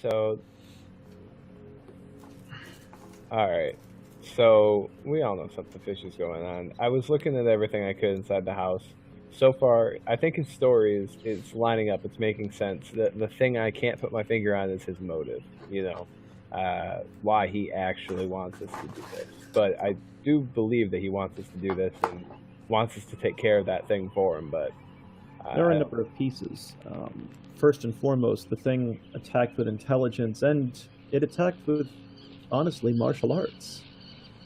So, all right. So we all know something fishy is going on. I was looking at everything I could inside the house. So far, I think his story is lining up. It's making sense. The thing I can't put my finger on is his motive. Why he actually wants us to do this. But I do believe that he wants us to do this and wants us to take care of that thing for him. But There are I a don't. number of pieces. First and foremost, the thing attacked with intelligence, and it attacked with, honestly, martial arts.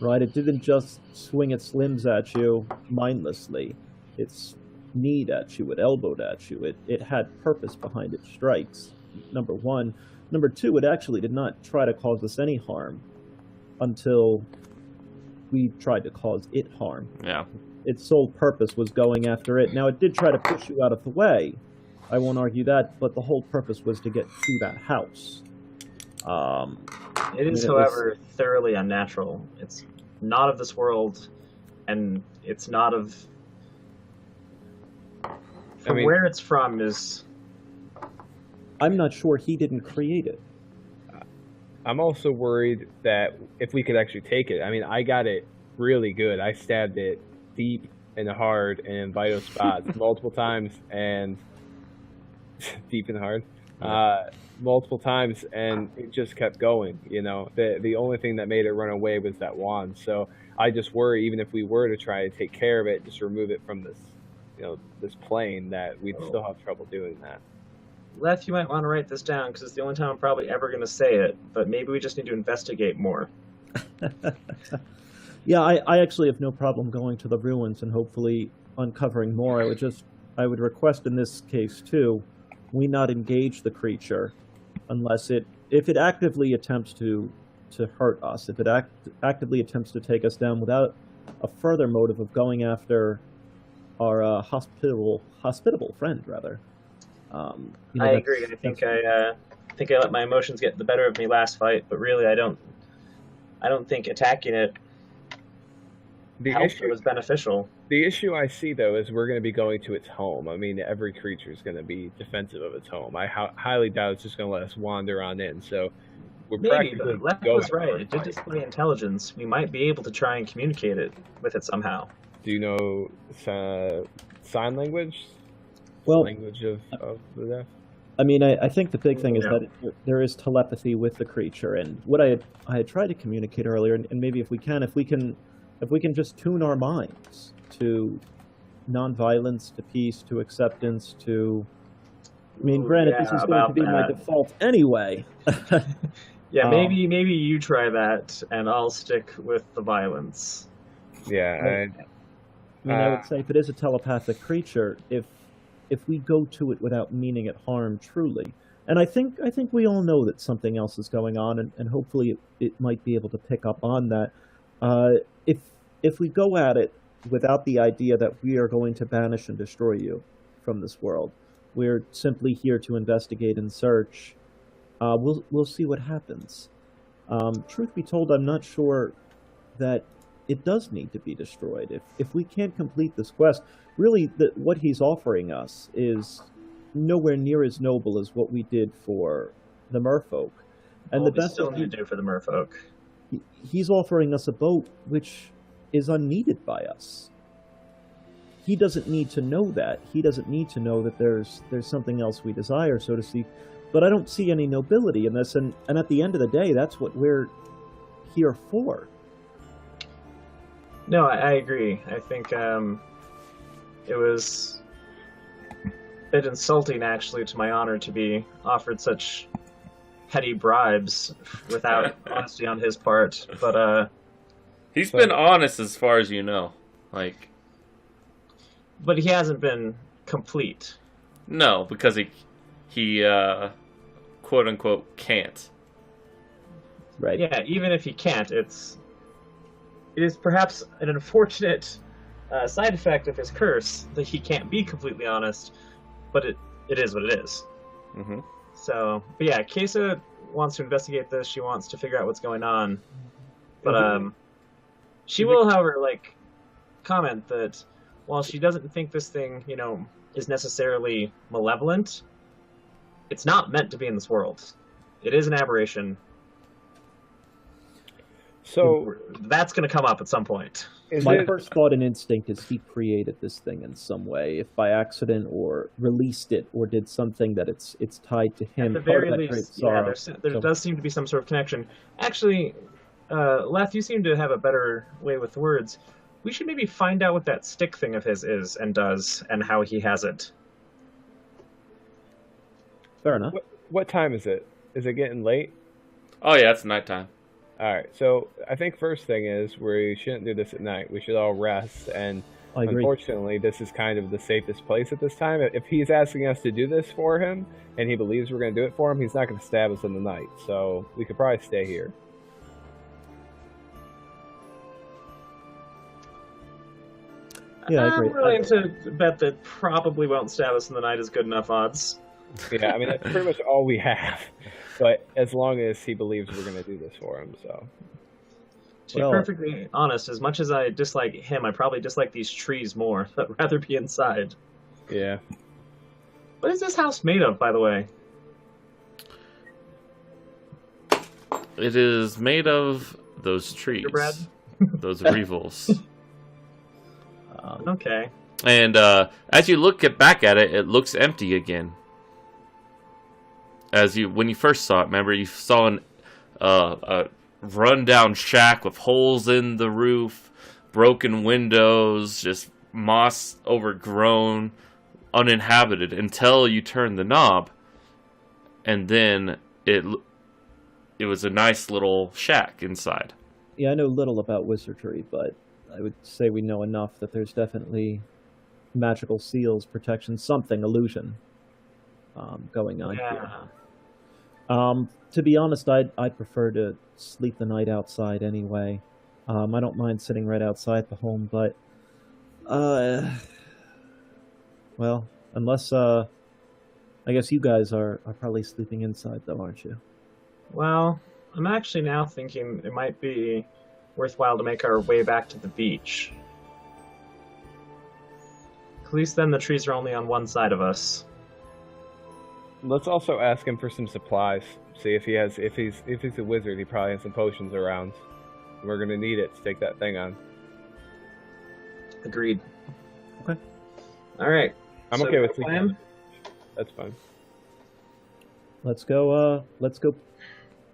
Right? It didn't just swing its limbs at you mindlessly. It's kneed at you, it elbowed at you. It had purpose behind its strikes, number one. Number two, it actually did not try to cause us any harm until we tried to cause it harm. Yeah. Its sole purpose was going after it. Now, it did try to push you out of the way. I won't argue that, but the whole purpose was to get to that house. It is, however, thoroughly unnatural. It's not of this world, and it's not of... where it's from is... I'm not sure he didn't create it. I'm also worried that if we could actually take it. I mean, I got it really good. I stabbed it deep and hard and in vital spots multiple times, and deep and hard, multiple times, and it just kept going. The only thing that made it run away was that wand. So I just worry, even if we were to try to take care of it, just remove it from this plane, that we'd still have trouble doing that. Leth, you might want to write this down, because it's the only time I'm probably ever going to say it, but maybe we just need to investigate more. Yeah, I actually have no problem going to the ruins and hopefully uncovering more. I would request in this case too, we not engage the creature unless if it actively attempts to hurt us, if it actively attempts to take us down without a further motive of going after our hospitable friend, rather. I agree. I think I let my emotions get the better of me last fight, but really I don't think attacking it was beneficial. The issue I see, though, is we're going to be going to its home. I mean, every creature is going to be defensive of its home. I highly doubt it's just going to let us wander on in. So we're practically Left was right. It did display intelligence. We might be able to try and communicate it with it somehow. Do you know sign language? Well, language of the deaf? I mean, I think the big thing is that there is telepathy with the creature, and what I had tried to communicate earlier, and maybe if we can just tune our minds to nonviolence, to peace, to acceptance, to... I mean, granted, this is going to be my default anyway. Yeah, maybe you try that, and I'll stick with the violence. Yeah, I would say if it is a telepathic creature, if we go to it without meaning it harm truly, and I think we all know that something else is going on, and hopefully it might be able to pick up on that. If we go at it without the idea that we are going to banish and destroy you from this world, we're simply here to investigate and search. We'll see what happens. Truth be told, I'm not sure that it does need to be destroyed. If we can't complete this quest, really what he's offering us is nowhere near as noble as what we did for the merfolk. And the best still need to do for the merfolk. He's offering us a boat which is unneeded by us. He doesn't need to know that. He doesn't need to know that there's something else we desire, so to speak. But I don't see any nobility in this, and at the end of the day, that's what we're here for. No, I agree. I think it was a bit insulting, actually, to my honor to be offered such petty bribes without honesty on his part. But he's been honest as far as you know, but he hasn't been complete. No, because he quote unquote can't. Right. Yeah, even if he can't, it is perhaps an unfortunate side effect of his curse that he can't be completely honest, but it is what it is. Mm-hmm. So, but yeah, Kesa wants to investigate this. She wants to figure out what's going on. But she will, however, comment that while she doesn't think this thing, is necessarily malevolent, it's not meant to be in this world. It is an aberration. So That's going to come up at some point. is My it? first thought and instinct is he created this thing in some way, if by accident or released it or did something that it's tied to him. At the Part of very that least, creates yeah, sorrow. there So- does seem to be some sort of connection. Actually, Leth, you seem to have a better way with words. We should maybe find out what that stick thing of his is and does, and how he has it. Fair enough. What time is it? Is it getting late? Oh yeah, it's nighttime. All right. So I think first thing is we shouldn't do this at night. We should all rest. And I agree. unfortunately, this is kind of the safest place at this time. If he's asking us to do this for him and he believes we're going to do it for him, he's not going to stab us in the night. So we could probably stay here. Yeah, I agree. I'm willing to bet that probably won't stab us in the night is good enough odds. Yeah, I mean that's pretty much all we have. But as long as he believes we're going to do this for him, so To be Well- perfectly honest, as much as I dislike him, I probably dislike these trees more. I'd rather be inside. yeah. What is this house made of, by the way? It is made of those trees, Brad? those revels. Okay. And as you look back at it, it looks empty again. When you first saw it, remember you saw a rundown shack with holes in the roof, broken windows, just moss overgrown, uninhabited until you turned the knob, and then it was a nice little shack inside. Yeah, I know little about wizardry, but I would say we know enough that there's definitely magical seals, protection, something, illusion going on here. Yeah. To be honest, I'd prefer to sleep the night outside anyway. I don't mind sitting right outside the home, but well, unless I guess you guys are probably sleeping inside though, aren't you? Well, I'm actually now thinking it might be worthwhile to make our way back to the beach. At least then the trees are only on one side of us. Let's also ask him for some supplies. See if he's a wizard, he probably has some potions around. We're gonna need it to take that thing on. Agreed. Okay. All right. I'm So, okay with plan? sleeping. That's fine. Let's go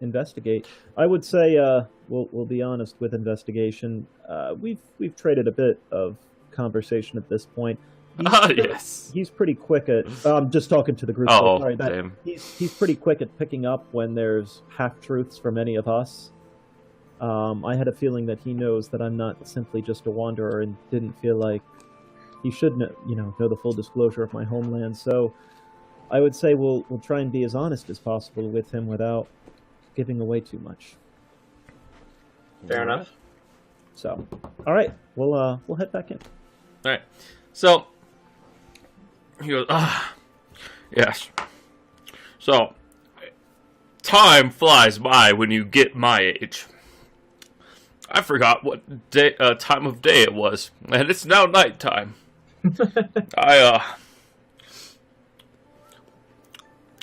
investigate. I would say we'll be honest with investigation. We've traded a bit of conversation at this point. Ah, yes. He's pretty quick at. I'm just talking to the group. Oh, sorry, damn. he's pretty quick at picking up when there's half truths from any of us. I had a feeling that he knows that I'm not simply just a wanderer, and didn't feel like he should know the full disclosure of my homeland. So I would say we'll try and be as honest as possible with him without giving away too much. Fair enough. So, all right, we'll head back in. All right. So he goes, yes. So time flies by when you get my age. I forgot what time of day it was, and it's now nighttime.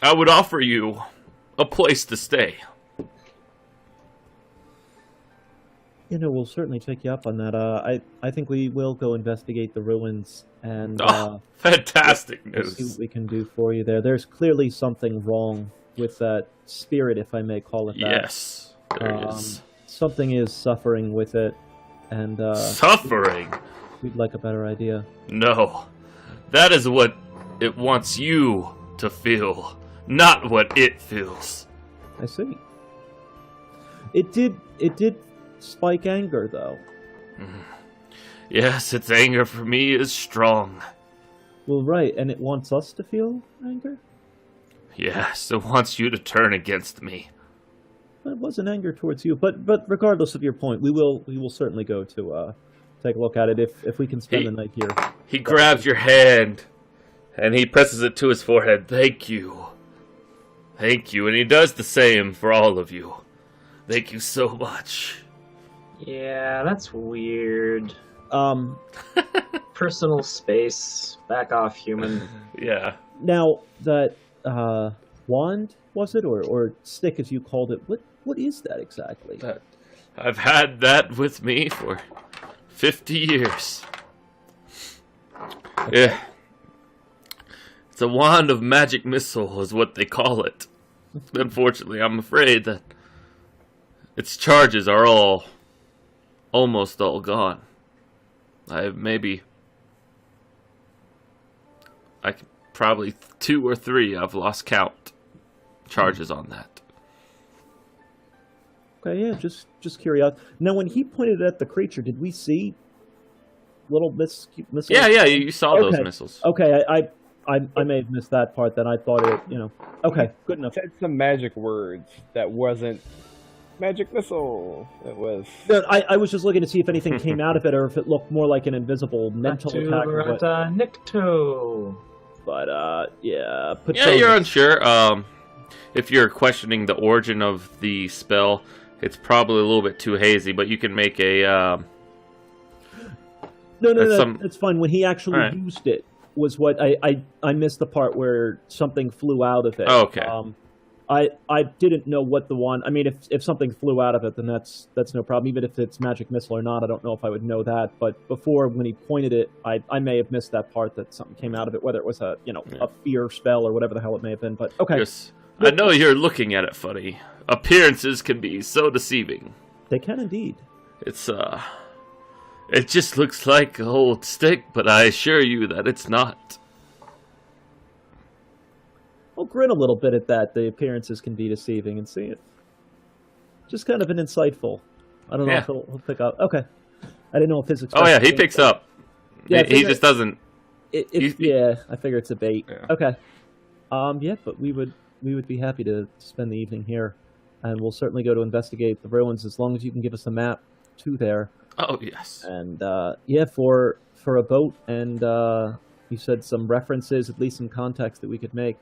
I would offer you a place to stay. We'll certainly take you up on that. I think we will go investigate the ruins and Fantastic see news. what we can do for you there. There's clearly something wrong with that spirit, if I may call it that. Yes, there Um, is. Something is suffering with it, and Suffering? we'd like a better idea. No. That is what it wants you to feel, not what it feels. I see. It did spike anger, though. Yes, its anger for me is strong. Well, right, and it wants us to feel anger? Yes, it wants you to turn against me. It wasn't anger towards you, but regardless of your point, we will certainly go to take a look at it if we can spend He- the night here. He grabs your hand, and he presses it to his forehead. Thank you. Thank you, and he does the same for all of you. Thank you so much. Yeah, that's weird. Um, Personal space. Back off, human. Yeah. now that wand, was it, or stick as you called it? What is that exactly? I've had that with me for 50 years. Yeah. It's a wand of magic missile is what they call it. Unfortunately, I'm afraid that its charges are almost all gone. Probably 2 or 3, I've lost count, charges on that. Okay, yeah, just curious. Now, when he pointed at the creature, did we see little missiles? Yeah, you saw those Okay. missiles. Okay, I may have missed that part. Then I thought it, Okay, good enough. Said some magic words that wasn't magic missile. It was. No, I was just looking to see if anything came out of it, or if it looked more like an invisible mental attack. Or what. Nikto. But yeah. Yeah, you're unsure. If you're questioning the origin of the spell, it's probably a little bit too hazy. But you can make a. No, some- it's fine. When he actually Alright. used it, was what I missed the part where something flew out of it. Oh, okay. I didn't know what the one. I mean, if something flew out of it, then that's no problem. Even if it's magic missile or not, I don't know if I would know that. But before, when he pointed it, I may have missed that part that something came out of it, whether it was a fear spell or whatever the hell it may have been. But okay, Yes. I know you're looking at it funny. Appearances can be so deceiving. they can indeed. It's it just looks like a old stick, but I assure you that it's not. I'll grin a little bit at that. The appearances can be deceiving, and see it. Just kind of an insightful. I don't know Yeah. if he'll pick up. Okay, I didn't know if his. Oh yeah, he expression- picks up. Yeah, I he figured- just doesn't. Yeah, I figure it's a bait. Yeah. Okay. Yeah, but we would be happy to spend the evening here, and we'll certainly go to investigate the ruins as long as you can give us a map to there. Oh yes. And yeah, for a boat, and you said some references, at least some context that we could make.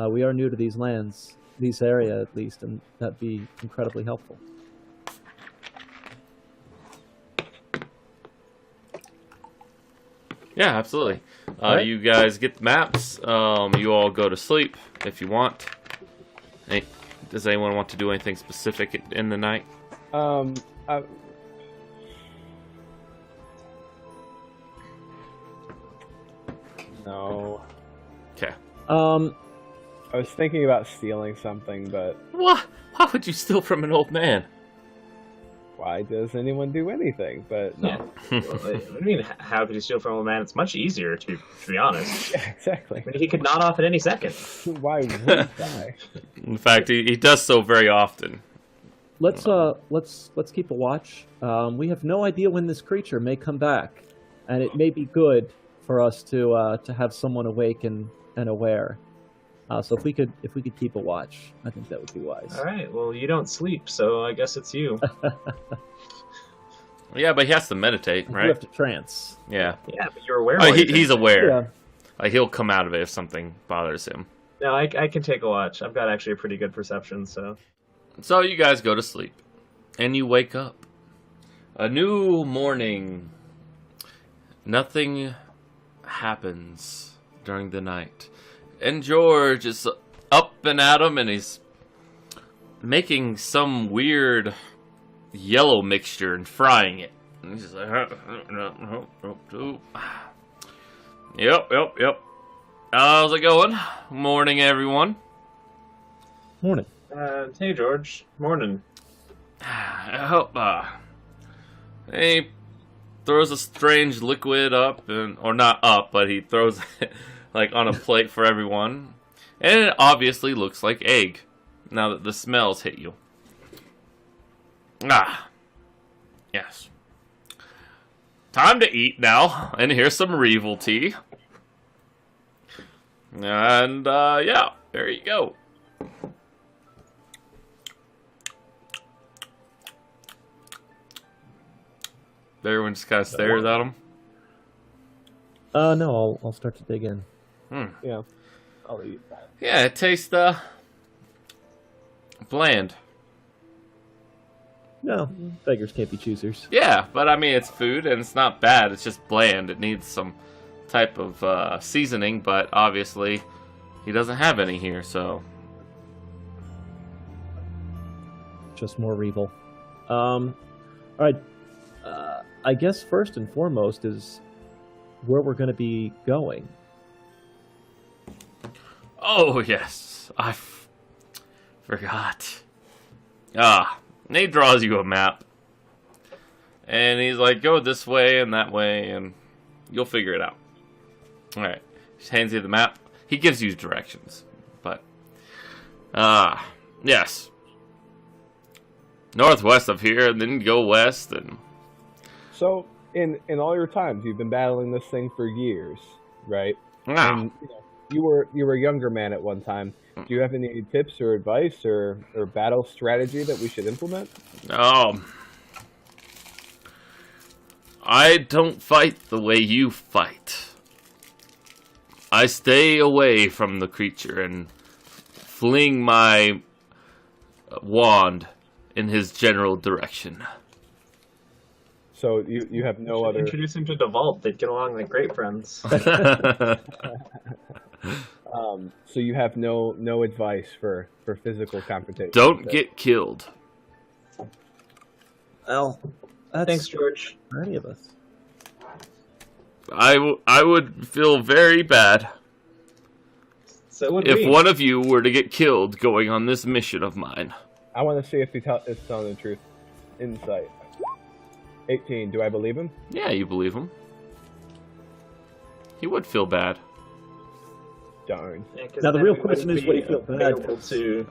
We are new to these lands, this area at least, and that'd be incredibly helpful. Yeah, absolutely. Alright. You guys get the maps. You all go to sleep if you want. Hey, does anyone want to do anything specific in the night? I, no. Okay. I was thinking about stealing something, but What? Why would you steal from an old man? why does anyone do anything? But no. I mean, how could you steal from a man? It's much easier, to be honest. Yeah, exactly. I mean, he could nod off at any second. Why would I? In fact, he does so very often. Let's keep a watch. We have no idea when this creature may come back, and it may be good for us to have someone awake and aware. So if we could keep a watch, I think that would be wise. All right. Well, you don't sleep, so I guess it's you. Yeah, but he has to meditate, You right? have to trance. Yeah. Yeah, but you're aware. Oh, while you're he's doing it. aware. Yeah. Like he'll come out of it if something bothers him. No, I can take a watch. I've got actually a pretty good perception, so. So you guys go to sleep, and you wake up. A new morning. Nothing happens during the night. And George is up and at him, and he's making some weird yellow mixture and frying it. And he's just like, Yep. How's it going? Morning, everyone. Morning. Hey, George. Morning. I hope, he throws a strange liquid up, or not up, but he throws it like on a plate for everyone. And it obviously looks like egg, now that the smells hit you. Yes. Time to eat now, and here's some Revel tea. And, yeah, there you go. Everyone just kind of stares at him. No, I'll start to dig in. Yeah. I'll eat. Yeah, it tastes, bland. No, beggars can't be choosers. Yeah, but I mean, it's food, and it's not bad. It's just bland. It needs some type of, seasoning, but obviously, he doesn't have any here, so... just more evil. All right. I guess first and foremost is where we're going to be going. Oh, yes. I forgot. Nate draws you a map. And he's like, go this way and that way, and you'll figure it out. Alright. He hands you the map. He gives you directions. But, yes. Northwest of here, and then go west, and... So, in all your times, you've been battling this thing for years, right? Ah. And, you were a younger man at one time. Do you have any tips or advice or battle strategy that we should implement? I don't fight the way you fight. I stay away from the creature and fling my wand in his general direction. So you have no other... Introduce him to Devault. They'd get along like great friends. So you have no advice for physical confrontation. Don't get killed. Well, that's Thanks, George. for any of us. I would feel very bad So would if we. one of you were to get killed going on this mission of mine. I want to see if is telling the truth. Insight. 18. Do I believe him? Yeah, you believe him. He would feel bad. Darn. Yeah, 'cause Now, the then real we question wouldn't is, what do you be feel bad able for? to,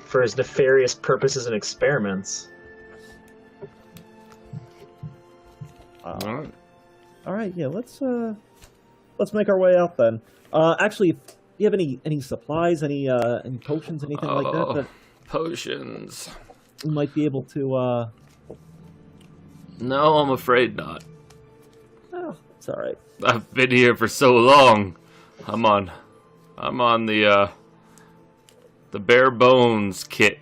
for his nefarious purposes and experiments. Alright. All right, yeah, let's make our way out then. Actually, do you have any supplies, any potions, anything like that Potions. we might be able to? No, I'm afraid not. Oh, it's all right. I've been here for so long. I'm on the bare bones kit.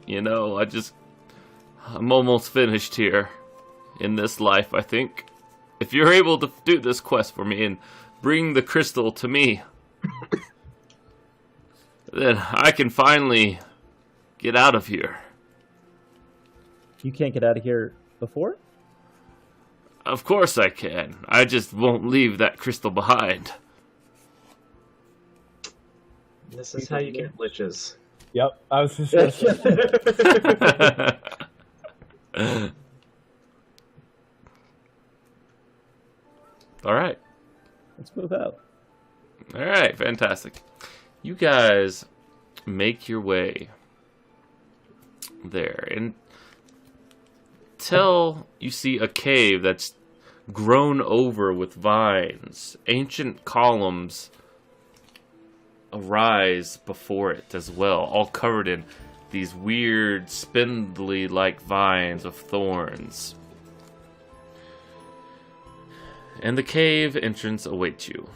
I'm almost finished here in this life, I think. If you're able to do this quest for me and bring the crystal to me, then I can finally get out of here. You can't get out of here before? Of course I can. I just won't leave that crystal behind. This is how you get liches. Yep. I was just gonna say. All right. Let's move out. All right, fantastic. You guys make your way there until you see a cave that's grown over with vines. Ancient columns arise before it as well, all covered in these weird, spindly-like vines of thorns. And the cave entrance awaits you.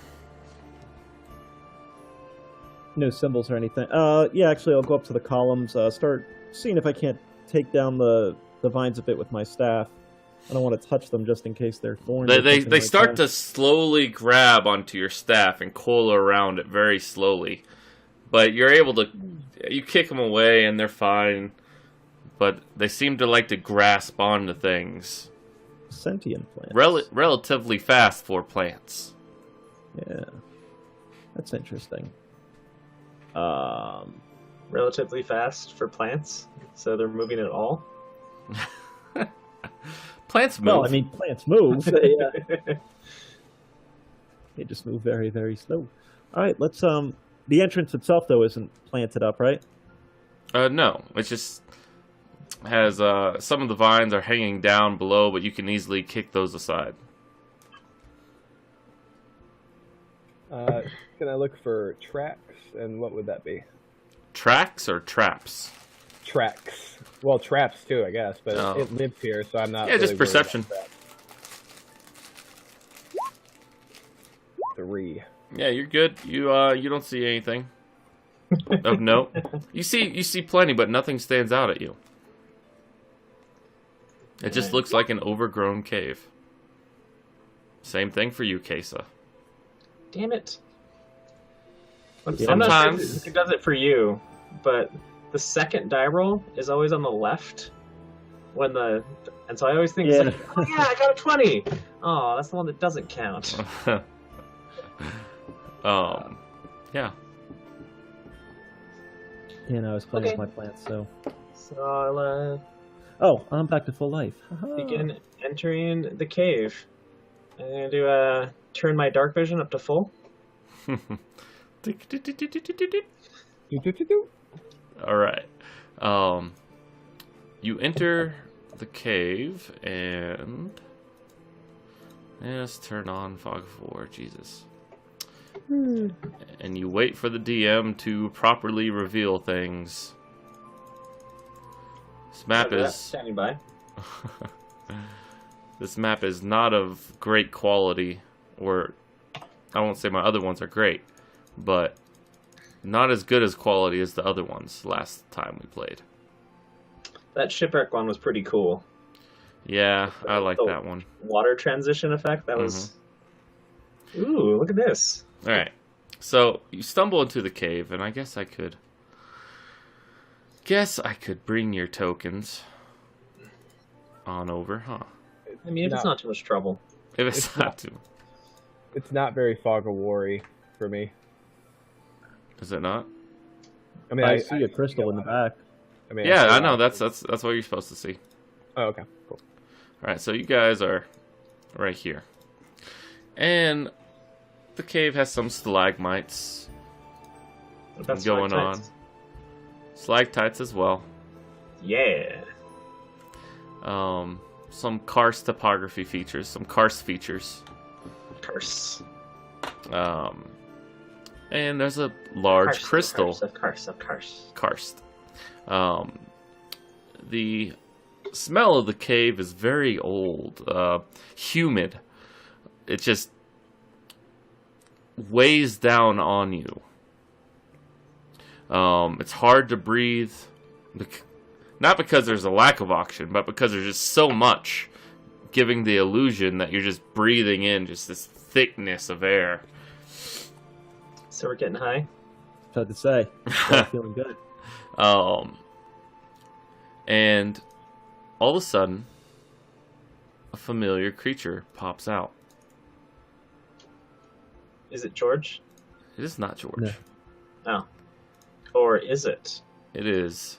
No symbols or anything. Yeah, actually, I'll go up to the columns, start seeing if I can't take down the vines a bit with my staff. I don't want to touch them just in case they're thorns. They start to slowly grab onto your staff and coil around it very slowly. But you're able to... You kick them away and they're fine. But they seem to like to grasp onto things. Sentient plants. Relatively fast for plants. Yeah. That's interesting. Relatively fast for plants, so they're moving at all. Plants move. Well, I mean, plants move. They just move very, very slow. All right, let's. The entrance itself, though, isn't planted up, right? No, it just has some of the vines are hanging down below, but you can easily kick those aside. Can I look for tracks? And what would that be? Tracks or traps? Tracks. Well, traps too, I guess. But Oh. it lives here, so I'm not. Yeah, just really worried about perception. traps. 3. Yeah, you're good. You don't see anything of note. You see plenty, but nothing stands out at you. It just looks like an overgrown cave. Same thing for you, Kesa. Damn it. I'm not sure Sometimes- who does it for you, but the second die roll is always on the left and so I always think, it's like, oh yeah, I got a 20. Oh, that's the one that doesn't count. Yeah. Yeah, no, I was playing Okay. with my plants, so. So I'll Oh, I'm back to full life. Haha. begin entering the cave. I'm gonna do turn my dark vision up to full. All right. You enter the cave and let's turn on Fog of War. Jesus. And you wait for the DM to properly reveal things. This map Roger that. is Standing by. this map is not of great quality, or I won't say my other ones are great, but not as good as quality as the other ones last time we played. That shipwreck one was pretty cool. Yeah, I like Oh. that one. Water transition effect. That was. Ooh, look at this. All right. So you stumble into the cave, and I guess I could bring your tokens on over, huh? I mean, if it's not too much trouble. If it's, It's not not. too. It's not very Fog of War-y for me. Is it not? I mean, I see a crystal in the back. I mean, Yeah, see I a know. lot. That's what you're supposed to see. Oh, okay, cool. All right, so you guys are right here, and the cave has some stalagmites What about going on. stalactites? Stalactites as well. Yeah. Some karst topography features, some karst features. Curse. And there's a large crystal. Curse. Karst. The smell of the cave is very old, humid. It just weighs down on you. It's hard to breathe, not because there's a lack of oxygen, but because there's just so much, giving the illusion that you're just breathing in just this thickness of air. So we're getting high. Had to say, I'm feeling good. And all of a sudden, a familiar creature pops out. Is it George? It is not George. No. Oh. Or is it? It is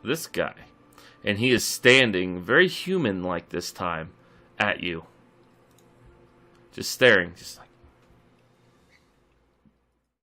this guy. And he is standing, very human-like this time, at you. Just staring, just like,